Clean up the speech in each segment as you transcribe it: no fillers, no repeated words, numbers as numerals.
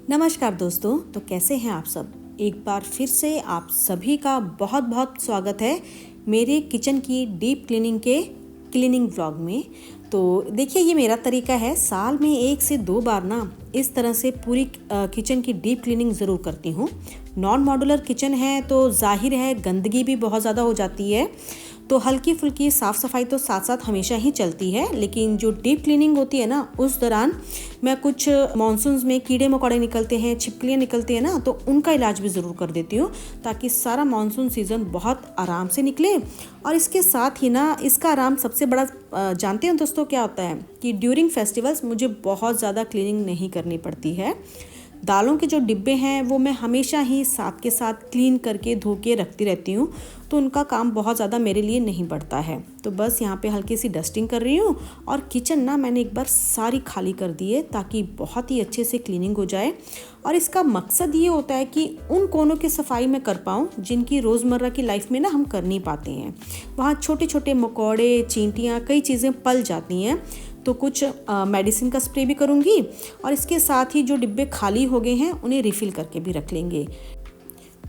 नमस्कार दोस्तों। तो कैसे हैं आप सब। एक बार फिर से आप सभी का बहुत बहुत स्वागत है मेरे किचन की डीप क्लीनिंग के क्लीनिंग व्लॉग में। तो देखिए, ये मेरा तरीका है, साल में 1 से 2 बार ना इस तरह से पूरी किचन की डीप क्लीनिंग ज़रूर करती हूँ। नॉन मॉड्यूलर किचन है तो जाहिर है गंदगी भी बहुत ज़्यादा हो जाती है, तो हल्की फुल्की साफ़ सफाई तो साथ साथ हमेशा ही चलती है। लेकिन जो डीप क्लीनिंग होती है ना, उस दौरान मैं कुछ मॉनसून्स में कीड़े मकोड़े निकलते हैं, छिपकलियाँ निकलती हैं ना, तो उनका इलाज भी ज़रूर कर देती हूँ ताकि सारा मॉनसून सीज़न बहुत आराम से निकले। और इसके साथ ही ना इसका आराम सबसे बड़ा जानते हैं दोस्तों क्या होता है कि ड्यूरिंग फेस्टिवल्स मुझे बहुत ज़्यादा क्लीनिंग नहीं करनी पड़ती है। दालों के जो डिब्बे हैं वो मैं हमेशा ही साथ के साथ क्लीन करके धो के रखती रहती हूँ, तो उनका काम बहुत ज़्यादा मेरे लिए नहीं बढ़ता है। तो बस यहाँ पे हल्की सी डस्टिंग कर रही हूँ और किचन ना मैंने एक बार सारी खाली कर दी है ताकि बहुत ही अच्छे से क्लीनिंग हो जाए। और इसका मकसद ये होता है कि उन कोनों की सफाई मैं कर पाऊँ जिनकी रोज़मर्रा की लाइफ में ना हम कर नहीं पाते हैं। वहाँ छोटे छोटे मकोड़े, चींटियाँ, कई चीज़ें पल जाती हैं, तो कुछ मेडिसिन का स्प्रे भी करूँगी और इसके साथ ही जो डिब्बे खाली हो गए हैं उन्हें रिफ़िल करके भी रख लेंगे।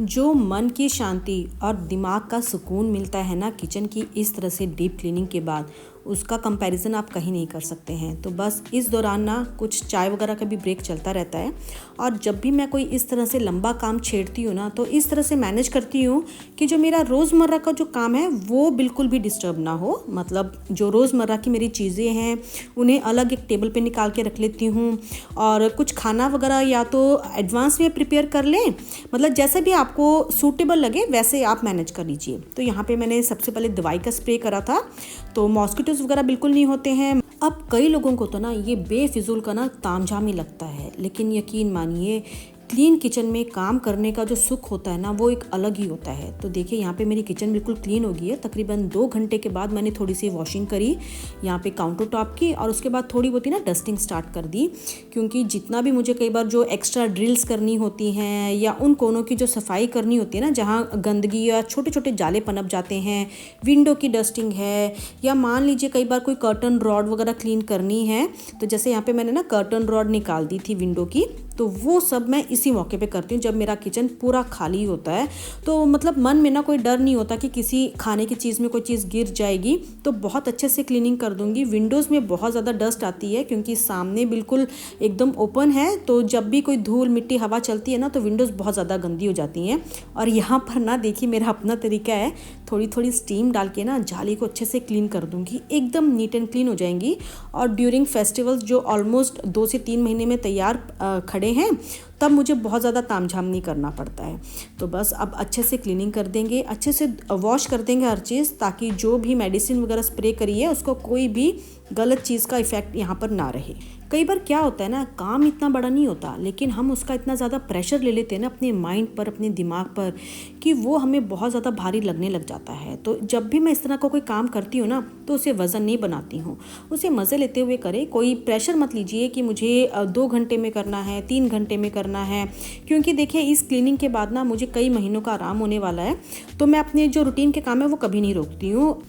जो मन की शांति और दिमाग का सुकून मिलता है ना किचन की इस तरह से डीप क्लीनिंग के बाद, उसका कंपैरिजन आप कहीं नहीं कर सकते हैं। तो बस इस दौरान ना कुछ चाय वगैरह का भी ब्रेक चलता रहता है। और जब भी मैं कोई इस तरह से लंबा काम छेड़ती हूँ ना, तो इस तरह से मैनेज करती हूँ कि जो मेरा रोज़मर्रा का जो काम है वो बिल्कुल भी डिस्टर्ब ना हो। मतलब जो रोज़मर्रा की मेरी चीज़ें हैं उन्हें अलग एक टेबल पे निकाल के रख लेती हूँ। और कुछ खाना वगैरह या तो एडवांस में प्रिपेयर कर लें, मतलब जैसा भी आपको सूटेबल लगे वैसे आप मैनेज कर लीजिए। तो यहाँ पे मैंने सबसे पहले दवाई का स्प्रे करा था, तो मॉस्किटोज वगैरह बिल्कुल नहीं होते हैं। अब कई लोगों को तो ना ये बेफिजूल का ना तामझाम ही लगता है, लेकिन यकीन मानिए क्लीन किचन में काम करने का जो सुख होता है ना वो एक अलग ही होता है। तो देखिए यहाँ पे मेरी किचन बिल्कुल क्लीन हो गई है। तकरीबन 2 घंटे के बाद मैंने थोड़ी सी वॉशिंग करी यहाँ पे काउंटर टॉप की, और उसके बाद थोड़ी बहुत ही ना डस्टिंग स्टार्ट कर दी, क्योंकि जितना भी मुझे कई बार जो एक्स्ट्रा ड्रिल्स करनी होती हैं या उन कोनों की जो सफाई करनी होती है ना जहाँ गंदगी या छोटे छोटे जाले पनप जाते हैं, विंडो की डस्टिंग है, या मान लीजिए कई बार कोई कर्टन रॉड वगैरह क्लीन करनी है, तो जैसे यहाँ पे मैंने ना कर्टन रॉड निकाल दी थी विंडो की, तो वो सब मैं इसी मौके पे करती हूँ जब मेरा किचन पूरा खाली होता है। तो मतलब मन में ना कोई डर नहीं होता कि किसी खाने की चीज़ में कोई चीज़ गिर जाएगी, तो बहुत अच्छे से क्लीनिंग कर दूँगी। विंडोज़ में बहुत ज़्यादा डस्ट आती है क्योंकि सामने बिल्कुल एकदम ओपन है, तो जब भी कोई धूल मिट्टी हवा चलती है ना तो विंडोज़ बहुत ज़्यादा गंदी हो जाती हैं। और यहाँ पर ना देखिए मेरा अपना तरीका है, थोड़ी थोड़ी स्टीम डाल के ना जाली को अच्छे से क्लीन कर दूँगी, एकदम नीट एंड क्लीन हो जाएंगी। और ड्यूरिंग फेस्टिवल्स जो ऑलमोस्ट 2 से 3 महीने में तैयार खड़े हैं, तब मुझे बहुत ज़्यादा तामझाम नहीं करना पड़ता है। तो बस अब अच्छे से क्लीनिंग कर देंगे, अच्छे से वॉश कर देंगे हर चीज़, ताकि जो भी मेडिसिन वगैरह स्प्रे करी है उसको कोई भी गलत चीज़ का इफ़ेक्ट यहाँ पर ना रहे। कई बार क्या होता है ना, काम इतना बड़ा नहीं होता लेकिन हम उसका इतना ज़्यादा प्रेशर ले लेते हैं ना अपने माइंड पर, अपने दिमाग पर, कि वो हमें बहुत ज़्यादा भारी लगने लग जाता है। तो जब भी मैं इस तरह का कोई काम करती हूँ ना तो उसे वज़न नहीं बनाती हूँ, उसे मज़े लेते हुए करें। कोई प्रेशर मत लीजिए कि मुझे 2 घंटे में करना है, 3 घंटे में करना है, क्योंकि देखिए इस क्लीनिंग के बाद ना मुझे कई महीनों का आराम होने वाला है। तो मैं अपने जो रूटीन के काम है वो कभी नहीं रोकती हूँ।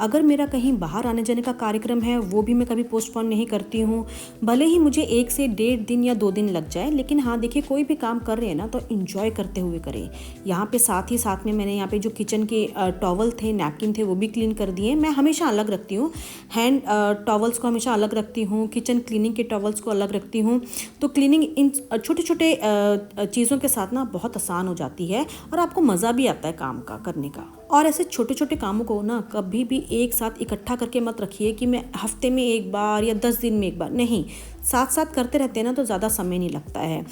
अगर मेरा कहीं बाहर आने जाने का कार्यक्रम है वो भी मैं कभी पोस्टपोन नहीं करती हूँ, भले ही मुझे 1 से 1.5 दिन या 2 दिन लग जाए। लेकिन हाँ देखिए, कोई भी काम कर रहे हैं ना तो इन्जॉय करते हुए करें। यहाँ पे साथ ही साथ में मैंने यहाँ पे जो किचन के टॉवल थे, नैपकिन थे, वो भी क्लीन कर दिए। मैं हमेशा अलग रखती हूँ, हैंड टॉवल्स को हमेशा अलग रखती हूँ, किचन क्लीनिंग के टॉवल्स को अलग रखती हूँ। तो क्लीनिंग इन छोटे छोटे चीज़ों के साथ ना बहुत आसान हो जाती है और आपको मज़ा भी आता है काम का करने का। और ऐसे छोटे छोटे कामों को ना कभी भी एक साथ इकट्ठा करके मत रखिए कि मैं हफ्ते में एक बार या 10 दिन में एक बार, नहीं, साथ साथ करते रहते हैं ना तो ज़्यादा समय नहीं लगता है।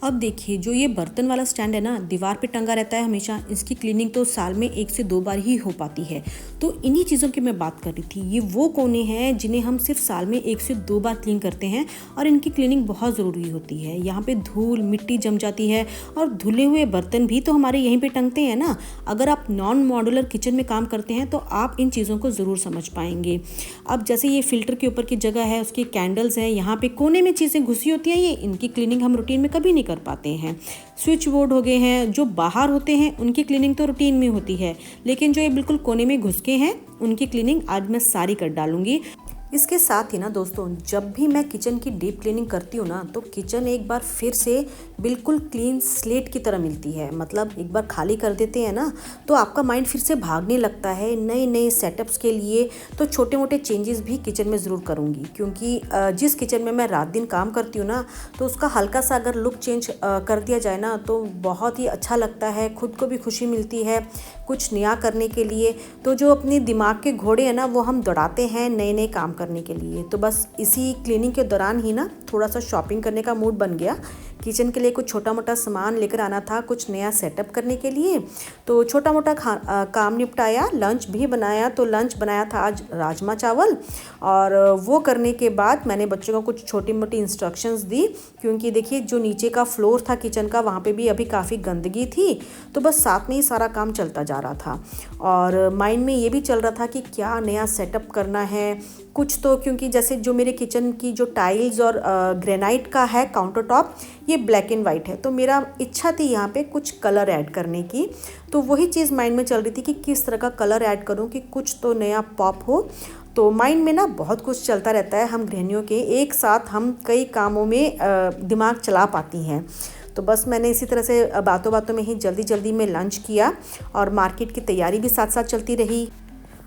अब देखिए, जो ये बर्तन वाला स्टैंड है ना, दीवार पे टंगा रहता है हमेशा, इसकी क्लीनिंग तो साल में 1 से 2 बार ही हो पाती है। तो इन्हीं चीज़ों की मैं बात कर रही थी। ये वो कोने हैं जिन्हें हम सिर्फ साल में 1 से 2 बार क्लीन करते हैं और इनकी क्लीनिंग बहुत ज़रूरी होती है। यहाँ पे धूल मिट्टी जम जाती है और धुले हुए बर्तन भी तो हमारे यहीं पे टंगते हैं ना। अगर आप नॉन मॉड्यूलर किचन में काम करते हैं तो आप इन चीज़ों को ज़रूर समझ पाएंगे। अब जैसे ये फिल्टर के ऊपर की जगह है, उसकी कैंडल्स हैं, यहाँ पे कोने में चीज़ें घुसी होती हैं, ये इनकी क्लीनिंग हम रूटीन में कभी नहीं कर पाते हैं। स्विच बोर्ड हो गए हैं, जो बाहर होते हैं उनकी क्लीनिंग तो रूटीन में होती है, लेकिन जो ये बिल्कुल कोने में घुस के हैं उनकी क्लीनिंग आज मैं सारी कर डालूंगी। इसके साथ ही ना दोस्तों, जब भी मैं किचन की डीप क्लीनिंग करती हूँ ना, तो किचन एक बार फिर से बिल्कुल क्लीन स्लेट की तरह मिलती है। मतलब एक बार खाली कर देते हैं ना, तो आपका माइंड फिर से भागने लगता है नए नए सेटअप्स के लिए। तो छोटे मोटे चेंजेस भी किचन में ज़रूर करूँगी, क्योंकि जिस किचन में मैं रात दिन काम करती हूँ ना, तो उसका हल्का सा अगर लुक चेंज कर दिया जाए ना, तो बहुत ही अच्छा लगता है, खुद को भी खुशी मिलती है कुछ नया करने के लिए। तो जो अपने दिमाग के घोड़े हैं ना, वो हम दौड़ाते हैं नए नए काम करने के लिए। तो बस इसी क्लीनिंग के दौरान ही ना थोड़ा सा शॉपिंग करने का मूड बन गया। किचन के लिए कुछ छोटा मोटा सामान लेकर आना था, कुछ नया सेटअप करने के लिए। तो छोटा मोटा काम निपटाया, लंच भी बनाया। तो लंच बनाया था आज राजमा चावल, और वो करने के बाद मैंने बच्चों को कुछ छोटी मोटी इंस्ट्रक्शंस दी, क्योंकि देखिए जो नीचे का फ्लोर था किचन का, वहाँ पे भी अभी काफ़ी गंदगी थी। तो बस साथ में ही सारा काम चलता जा रहा था, और माइंड में ये भी चल रहा था कि क्या नया सेटअप करना है कुछ। तो क्योंकि जैसे जो मेरे किचन की जो टाइल्स और ग्रेनाइट का है काउंटर टॉप, ये ब्लैक एंड वाइट है। तो मेरा इच्छा थी यहाँ पे कुछ कलर ऐड करने की। तो वही चीज़ माइंड में चल रही थी कि किस तरह का कलर ऐड करूँ कि कुछ तो नया पॉप हो। तो माइंड में ना बहुत कुछ चलता रहता है, हम गृहिणियों के एक साथ हम कई कामों में दिमाग चला पाती हैं। तो बस मैंने इसी तरह से बातों बातों में ही जल्दी जल्दी में लंच किया, और मार्केट की तैयारी भी साथ साथ चलती रही।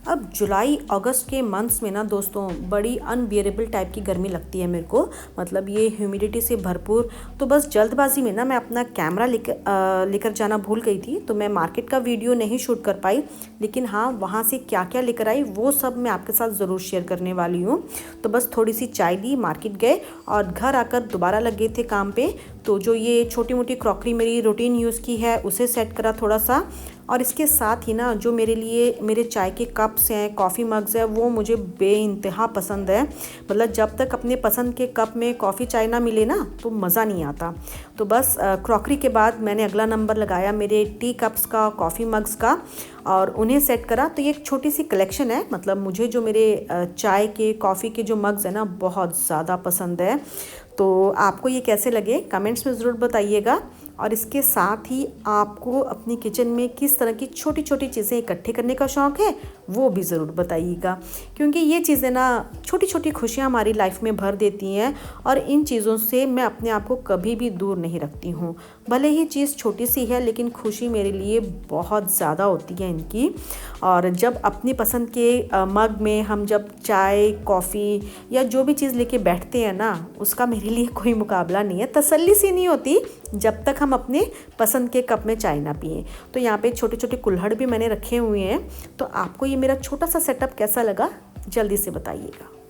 अब जुलाई अगस्त के मंथ्स में ना दोस्तों, बड़ी अनबियरेबल टाइप की गर्मी लगती है मेरे को। मतलब ये ह्यूमिडिटी से भरपूर। तो बस जल्दबाजी में ना मैं अपना कैमरा लेकर जाना भूल गई थी, तो मैं मार्केट का वीडियो नहीं शूट कर पाई। लेकिन हाँ, वहाँ से क्या क्या लेकर आई वो सब मैं आपके साथ ज़रूर शेयर करने वाली हूँ। तो बस थोड़ी सी चाय ली, मार्केट गए, और घर आकर दोबारा लग गए थे काम पे। तो जो ये छोटी मोटी क्रॉकरी मेरी रूटीन यूज़ की है, उसे सेट करा थोड़ा सा। और इसके साथ ही ना जो मेरे लिए मेरे चाय के कप्स हैं, कॉफ़ी मग्स हैं, वो मुझे बेइंतहा पसंद है। मतलब जब तक अपने पसंद के कप में कॉफ़ी चाय ना मिले ना, तो मज़ा नहीं आता। तो बस क्रॉकरी के बाद मैंने अगला नंबर लगाया मेरे टी कप्स का, कॉफ़ी मग्स का, और उन्हें सेट करा। तो ये एक छोटी सी कलेक्शन है। मतलब मुझे जो मेरे चाय के, कॉफ़ी के जो मग्स हैं ना, बहुत ज़्यादा पसंद है। तो आपको ये कैसे लगे कमेंट्स में ज़रूर बताइएगा। और इसके साथ ही आपको अपनी किचन में किस तरह की छोटी छोटी चीज़ें इकट्ठे करने का शौक़ है, वो भी ज़रूर बताइएगा, क्योंकि ये चीज़ें ना छोटी छोटी खुशियाँ हमारी लाइफ में भर देती हैं। और इन चीज़ों से मैं अपने आप को कभी भी दूर नहीं रखती हूँ। भले ही चीज़ छोटी सी है, लेकिन खुशी मेरे लिए बहुत ज़्यादा होती है इनकी। और जब अपनी पसंद के मग में हम जब चाय, कॉफ़ी या जो भी चीज़ लेके बैठते हैं ना, उसका मेरे लिए कोई मुकाबला नहीं है। तसल्ली सी नहीं होती जब तक हम अपने पसंद के कप में चाय ना पिएं। तो यहाँ पे छोटे छोटे कुल्हड़ भी मैंने रखे हुए हैं। तो आपको ये मेरा छोटा सा सेटअप कैसा लगा, जल्दी से बताइएगा।